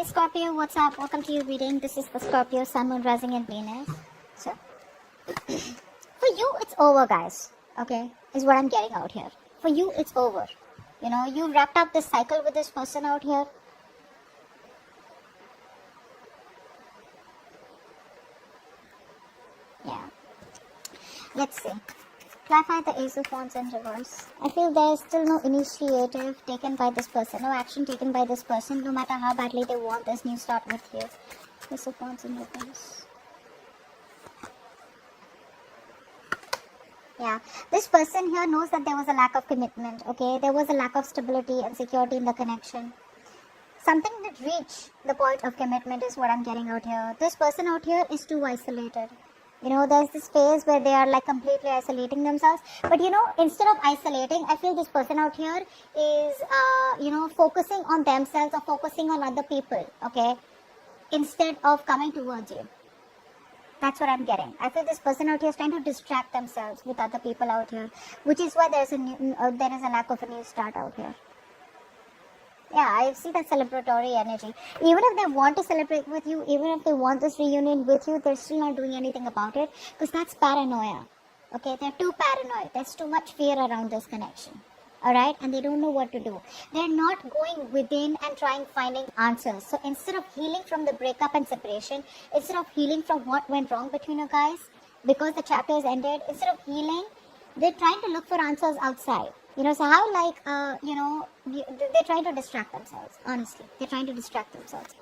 Hey Scorpio, what's up? Welcome to your reading. This is the Scorpio, Sun, Moon, Rising and Venus. So, for you, it's over, guys. Okay? Is what I'm getting out here. For you, it's over. You know, you wrapped up this cycle with this person out here. Yeah. Let's see. Clarify the Ace of Wands in reverse. I feel there is still no initiative taken by this person, no action taken by this person, no matter how badly they want this new start with you. Ace of Wands in reverse. Yeah, this person here knows that there was a lack of commitment, okay? There was a lack of stability and security in the connection. Something that reached the point of commitment is what I'm getting out here. This person out here is too isolated. You know, there's this phase where they are like completely isolating themselves. But you know, instead of isolating, I feel this person out here is, focusing on themselves or focusing on other people, okay? Instead of coming towards you. That's what I'm getting. I feel this person out here is trying to distract themselves with other people out here. Which is why there is a lack of a new start out here. Yeah, I see that celebratory energy. Even if they want to celebrate with you, even if they want this reunion with you, they're still not doing anything about it. Because that's paranoia. Okay, they're too paranoid. There's too much fear around this connection. Alright, and they don't know what to do. They're not going within and finding answers. So instead of healing from the breakup and separation, instead of healing from what went wrong between you guys, because the chapter is ended, instead of healing, they're trying to look for answers outside. You know, so how they're trying to distract themselves, honestly. They're trying to distract themselves.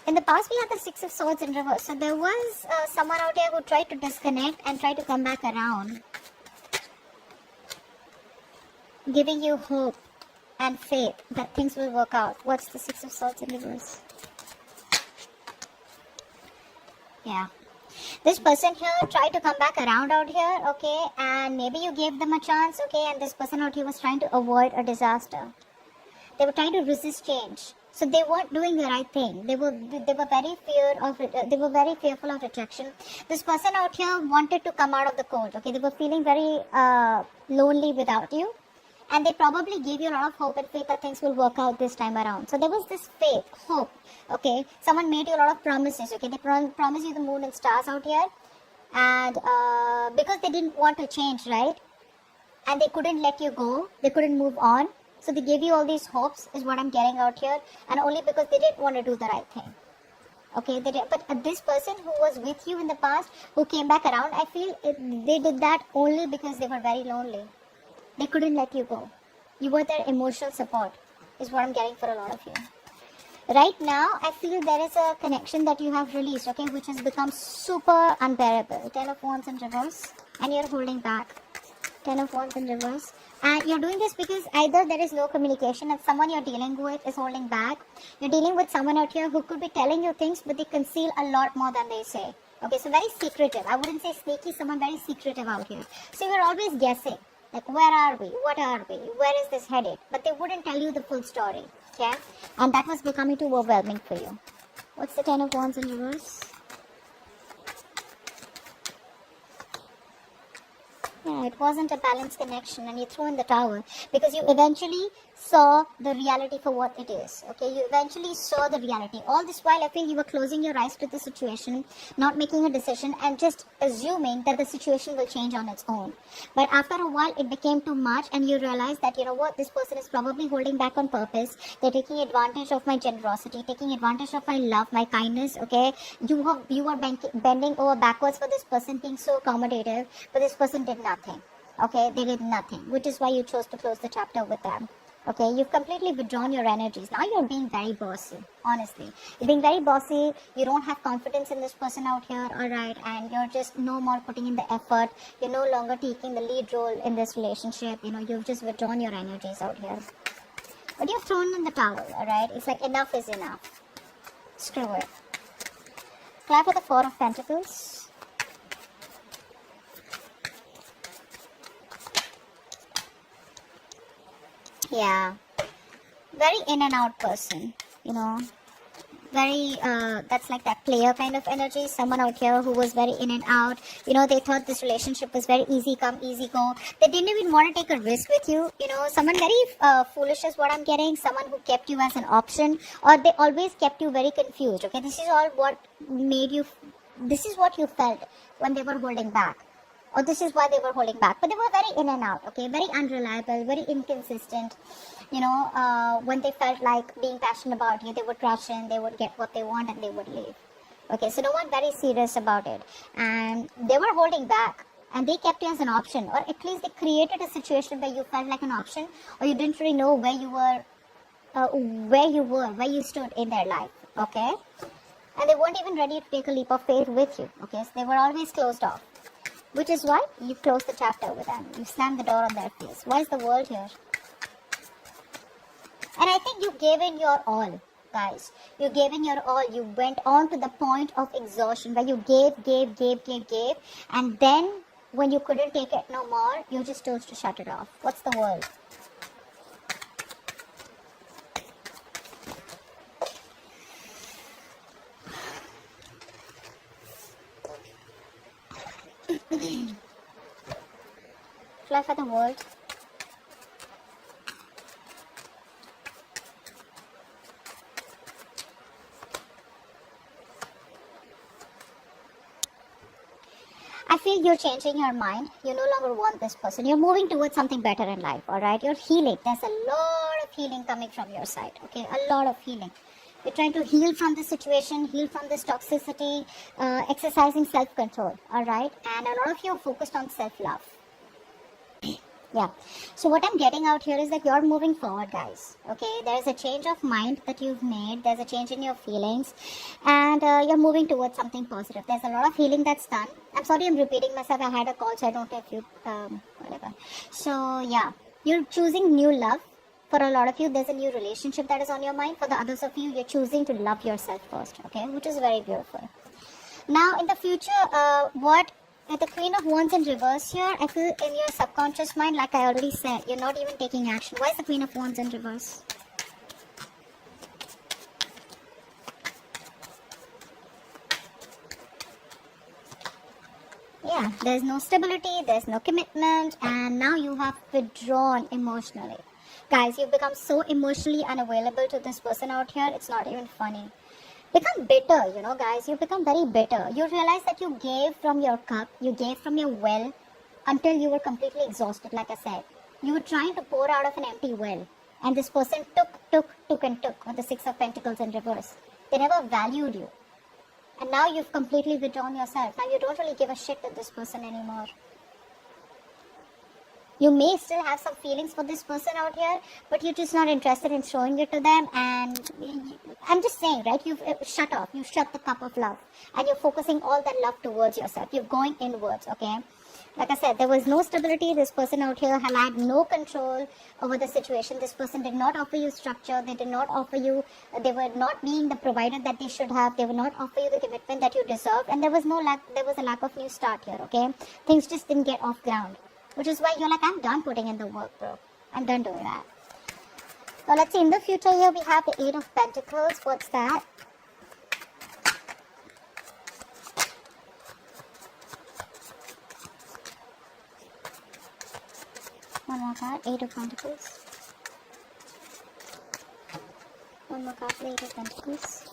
In the past, we had the Six of Swords in reverse. So there was someone out here who tried to disconnect and tried to come back around. Giving you hope and faith that things will work out. What's the Six of Swords in reverse? Yeah. This person here tried to come back around out here, okay, and maybe you gave them a chance, okay, and this person out here was trying to avoid a disaster. They were trying to resist change. So they weren't doing the right thing. They were very fearful of rejection. This person out here wanted to come out of the cold, okay. They were feeling very lonely without you. And they probably gave you a lot of hope and faith that things will work out this time around. So there was this faith, hope, okay. Someone made you a lot of promises, okay. They promised you the moon and stars out here. And because they didn't want to change, right? And they couldn't let you go. They couldn't move on. So they gave you all these hopes is what I'm getting out here. And only because they didn't want to do the right thing. Okay, but this person who was with you in the past, who came back around, I feel they did that only because they were very lonely. They couldn't let you go. You were their emotional support, is what I'm getting for a lot of you. Right now, I feel there is a connection that you have released, okay, which has become super unbearable. 10 of Wands in reverse, and you're holding back. 10 of Wands in reverse. And you're doing this because either there is no communication and someone you're dealing with is holding back. You're dealing with someone out here who could be telling you things, but they conceal a lot more than they say. Okay, so very secretive. I wouldn't say sneaky, someone very secretive out here. So you're always guessing. Like, where are we? What are we? Where is this headed? But they wouldn't tell you the full story. Okay? And that was becoming too overwhelming for you. What's the 10 of Wands in reverse? Yeah, it wasn't a balanced connection and you threw in the towel because you eventually saw the reality for what it is. Okay, you eventually saw the reality. All this while I feel you were closing your eyes to the situation, not making a decision and just assuming that the situation will change on its own. But after a while it became too much and you realized that, you know what, this person is probably holding back on purpose. They're taking advantage of my generosity, taking advantage of my love, my kindness. Okay, you are bending over backwards for this person, being so accommodative, but this person did nothing. Okay, they did nothing, which is why you chose to close the chapter with them. Okay, you've completely withdrawn your energies. Now you're being very bossy, honestly. You're being very bossy. You don't have confidence in this person out here, alright, and you're just no more putting in the effort. You're no longer taking the lead role in this relationship. You know, you've just withdrawn your energies out here. But you've thrown in the towel, alright? It's like enough is enough. Screw it. Clap for the Four of Pentacles. Yeah, very in and out person, you know, very, that's like that player kind of energy. Someone out here who was very in and out. You know, they thought this relationship was very easy come, easy go. They didn't even want to take a risk with you. You know, someone very foolish is what I'm getting. Someone who kept you as an option, or they always kept you very confused. Okay, this is all what made you, this is what you felt when they were holding back. Or this is why they were holding back. But they were very in and out, okay? Very unreliable, very inconsistent. You know, when they felt like being passionate about you, they would rush in, they would get what they want, and they would leave. Okay, so no one very serious about it. And they were holding back. And they kept you as an option. Or at least they created a situation where you felt like an option. Or you didn't really know where you were, where you stood in their life. Okay? And they weren't even ready to take a leap of faith with you. Okay, so they were always closed off. Which is why you close the chapter with them. You slam the door on their face. Why is the world here? And I think you gave in your all, guys. You gave in your all. You went on to the point of exhaustion where you gave. And then when you couldn't take it no more, you just chose to shut it off. What's the world? Fly for the world. I feel you're changing your mind. You no longer want this person. You're moving towards something better in life, alright? You're healing. There's a lot of healing coming from your side, okay? A lot of healing. You're trying to heal from this situation, heal from this toxicity, exercising self-control, alright? And a lot of you are focused on self-love. Yeah. So what I'm getting out here is that you're moving forward, guys. Okay. There's a change of mind that you've made. There's a change in your feelings. And you're moving towards something positive. There's a lot of healing that's done. I'm sorry I'm repeating myself. I had a call, so I don't know if you, whatever. So, yeah. You're choosing new love. For a lot of you, there's a new relationship that is on your mind. For the others of you, you're choosing to love yourself first. Okay. Which is very beautiful. Now, in the future, with the Queen of Wands in reverse here, I feel in your subconscious mind, like I already said, you're not even taking action. Why is the Queen of Wands in reverse? Yeah, there's no stability, there's no commitment, and now you have withdrawn emotionally. Guys, you've become so emotionally unavailable to this person out here, it's not even funny. Become bitter, you know, guys. You become very bitter. You realize that you gave from your cup, you gave from your well until you were completely exhausted, like I said. You were trying to pour out of an empty well. And this person took with the Six of Pentacles in reverse. They never valued you. And now you've completely withdrawn yourself. Now you don't really give a shit to this person anymore. You may still have some feelings for this person out here, but you're just not interested in showing it to them. And I'm just saying, right? You've shut off. You shut the cup of love. And you're focusing all that love towards yourself. You're going inwards, okay? Like I said, there was no stability. This person out here had no control over the situation. This person did not offer you structure. They did not offer you, they were not being the provider that they should have. They would not offer you the commitment that you deserve. And there was a lack of new start here, okay? Things just didn't get off ground. Which is why you're like, I'm done putting in the work, bro. I'm done doing that. Now, let's see. In the future here, we have the Eight of Pentacles. What's that? One more card. Eight of Pentacles. One more card. Eight of Pentacles.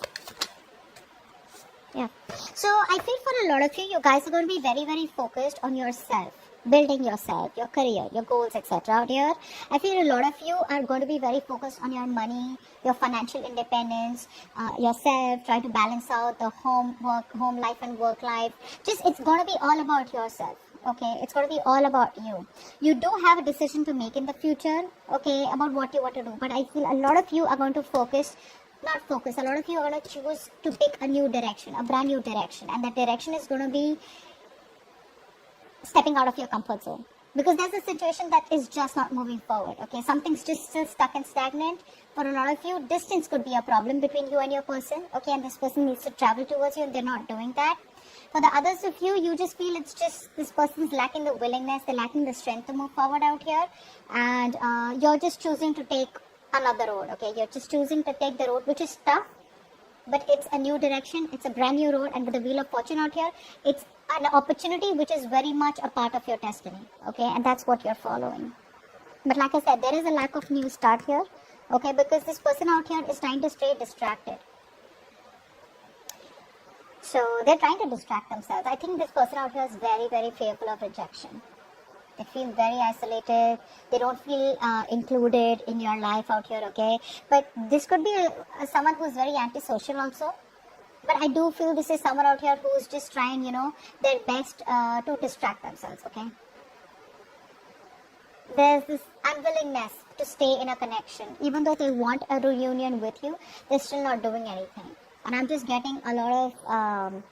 Yeah. So, I feel for a lot of you, you guys are going to be very, very focused on yourself. Building yourself, your career, your goals, etc. out here. I feel a lot of you are going to be very focused on your money, your financial independence, yourself, trying to balance out the home life and work life. Just, it's going to be all about yourself. Okay, it's going to be all about you. You do have a decision to make in the future, okay, about what you want to do. But I feel a lot of you are going to a lot of you are going to choose to pick a new direction, a brand new direction. And that direction is going to be stepping out of your comfort zone, because there's a situation that is just not moving forward. Okay, something's just still stuck and stagnant. For a lot of you, distance could be a problem between you and your person. Okay, and this person needs to travel towards you and they're not doing that. For the others of you, you just feel it's just this person's lacking the willingness, they're lacking the strength to move forward out here, and you're just choosing to take another road. Okay, you're just choosing to take the road which is tough, but it's a new direction, it's a brand new road, and with the Wheel of Fortune out here, it's an opportunity which is very much a part of your destiny, okay, and that's what you're following. But like I said, there is a lack of new start here, okay, because this person out here is trying to stay distracted. So they're trying to distract themselves. I think this person out here is very, very fearful of rejection. They feel very isolated. They don't feel included in your life out here, okay? But this could be someone who's very antisocial also. But I do feel this is someone out here who's just trying, their best to distract themselves, okay? There's this unwillingness to stay in a connection. Even though they want a reunion with you, they're still not doing anything. And I'm just getting a lot of,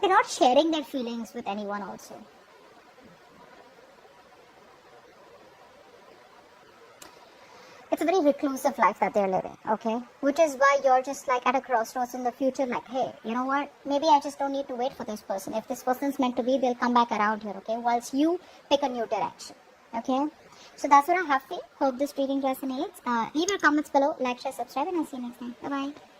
they're not sharing their feelings with anyone also. It's a very reclusive life that they're living, okay? Which is why you're just like at a crossroads in the future, like, hey, you know what? Maybe I just don't need to wait for this person. If this person's meant to be, they'll come back around here, okay? Whilst you pick a new direction, okay? So that's what I have for you. Hope this reading resonates. Leave your comments below, like, share, subscribe, and I'll see you next time. Bye-bye.